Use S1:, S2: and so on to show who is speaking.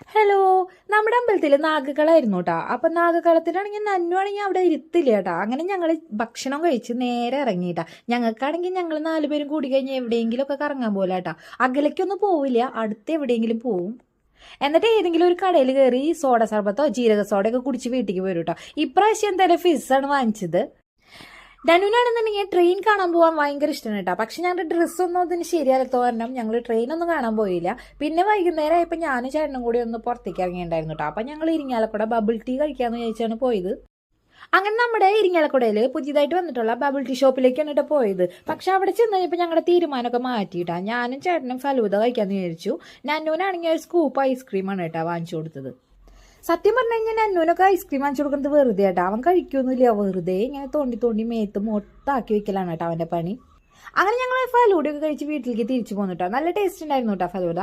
S1: Hello. നമ്മുടെ അമ്പലത്തിൽ നാഗകളായിരുന്നു കേട്ടോ. അപ്പൊ നാഗകളത്തിലാണെങ്കിൽ നന്നുവാണെങ്കിൽ അവിടെ ഇരുത്തില്ല കേട്ടോ. അങ്ങനെ ഞങ്ങൾ ഭക്ഷണം കഴിച്ച് നേരെ ഇറങ്ങിയിട്ടാ. ഞങ്ങൾക്കാണെങ്കിൽ ഞങ്ങൾ 4 പേരും കൂടി കഴിഞ്ഞാൽ എവിടെയെങ്കിലും ഒക്കെ കറങ്ങാൻ പോലെ കേട്ടോ. അകലേക്കൊന്നും പോവില്ല, അടുത്ത് എവിടെയെങ്കിലും പോവും. എന്നിട്ട് ഏതെങ്കിലും ഒരു കടയിൽ കയറി സോഡ സർബത്തോ ജീരക സോഡയൊക്കെ കുടിച്ച് വീട്ടിലേക്ക് വരും കേട്ടോ. ഇപ്രാവശ്യം എന്തായാലും ഫിസ്സാണ് വാങ്ങിച്ചത്. ധനുവിനാണെന്നുണ്ടെങ്കിൽ ട്രെയിൻ കാണാൻ പോകാൻ ഭയങ്കര ഇഷ്ടമാണ് കേട്ടോ. പക്ഷെ ഞങ്ങളുടെ ഡ്രസ്സൊന്നും അതിന് ശരിയാലത്തോ കാരണം ഞങ്ങൾ ട്രെയിനൊന്നും കാണാൻ പോയില്ല. പിന്നെ വൈകുന്നേരം ആയപ്പോൾ ഞാനും ചേട്ടനും കൂടി ഒന്ന് പുറത്തേക്ക് ഇറങ്ങിയിട്ടുണ്ടായിരുന്നു കേട്ടോ. അപ്പം ഞങ്ങൾ ഇരിങ്ങാലക്കുട ബബിൾ ടീ കഴിക്കാമെന്ന് വിചാരിച്ചാണ് പോയത്. അങ്ങനെ നമ്മുടെ ഇരിങ്ങാലക്കുടയിൽ പുതിയതായിട്ട് വന്നിട്ടുള്ള ബബിൾ ടീ ഷോപ്പിലേക്കാണ് കേട്ടോ പോയത്. പക്ഷെ അവിടെ ചെന്ന് കഴിഞ്ഞപ്പോൾ ഞങ്ങളുടെ തീരുമാനമൊക്കെ മാറ്റിയിട്ടാ. ഞാനും ചേട്ടനും ഫലൂദ കഴിക്കാമെന്ന് വിചാരിച്ചു. നന്നൂനാണെങ്കിൽ ഒരു സ്കൂപ്പ് ഐസ്ക്രീമാണ് കേട്ടോ വാങ്ങിച്ചു കൊടുത്തത്. സത്യം പറഞ്ഞു കഴിഞ്ഞാൽ നന്നൂനൊക്കെ ഐസ്ക്രീം വാങ്ങിച്ചു കൊടുക്കുന്നത് വെറുതെ കേട്ടോ. അവൻ കഴിക്കൊന്നുമില്ല, വെറുതെ ഇങ്ങനെ തോണ്ടി തോണ്ടി മേത്ത് മൊത്താക്കി വെക്കലാണ് കേട്ടോ അവൻ്റെ പണി. അങ്ങനെ ഞങ്ങൾ ഫലൂഡയൊക്കെ കഴിച്ച് വീട്ടിലേക്ക് തിരിച്ചു പോന്നു കേട്ടോ. നല്ല ടേസ്റ്റ് ഉണ്ടായിരുന്നു കേട്ടോ ഫലൂദ.